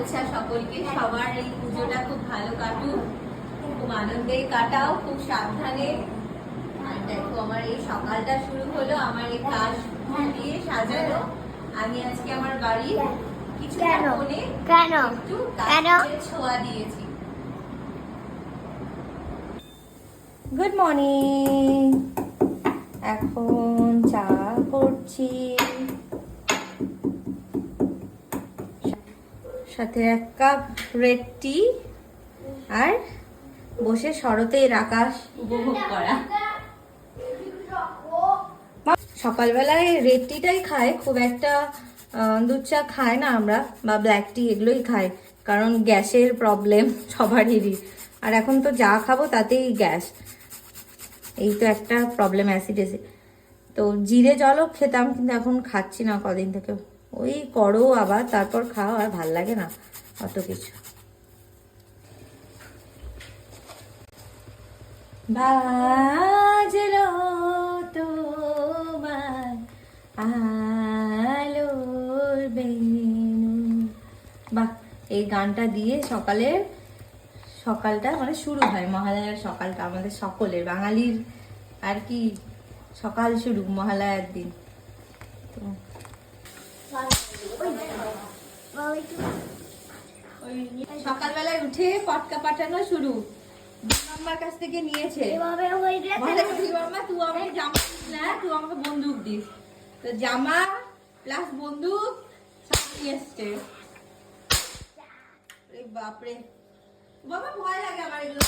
শুভেচ্ছা সকলকে। সবার এই পুজোটা খুব ভালো কাটুক, খুব আনন্দে কাটাও, খুব সাবধানে। আর দেখো আমার এই সকালটা শুরু হলো আমার এই কাশ ফুল দিয়ে সাজানো। আমি আজকে আমার বাড়ি কিছুটা কোণে একটু কাশের ছোঁয়া দিয়েছি। গুড মর্নিং, এখন চা করছি, সাথে 1 কাপ রেড টি, আর বসে শরতের আকাশ উপভোগ করা। সকালবেলায় রেড টিটাই খায়, খুব একটা দুধ চা খায় না আমরা, বা ব্ল্যাক টি এগুলোই খায়, কারণ গ্যাসের প্রবলেম সবারই। আর এখন তো যা খাবো তাতেই গ্যাস, এই তো একটা প্রবলেম, অ্যাসিড। তো জিরে জলও খেতাম, কিন্তু এখন খাচ্ছি না কদিন থেকে। ওই করো আবার তারপর খাও, আর ভাল লাগে না অত কিছু। বাজলো তোমার আলোর বেনু। বাহ, এই গানটা দিয়ে সকালটা মানে শুরু হয়, মহালয়ার সকালটা আমাদের সকলের বাঙালির আর কি সকাল শুরু মহালয়ার দিন। তো সকালবেলায় উঠে পটকা পাঠানো শুরু, মাম্মার কাছ থেকে নিয়েছে। মাম্মা তুই আমাকে জামা দিস না, তুই আমাকে বন্দুক দিস। তো জামা প্লাস বন্দুক সব নিয়ে এসছে। বাপরে বাবা, ভয় লাগে আমার এগুলো।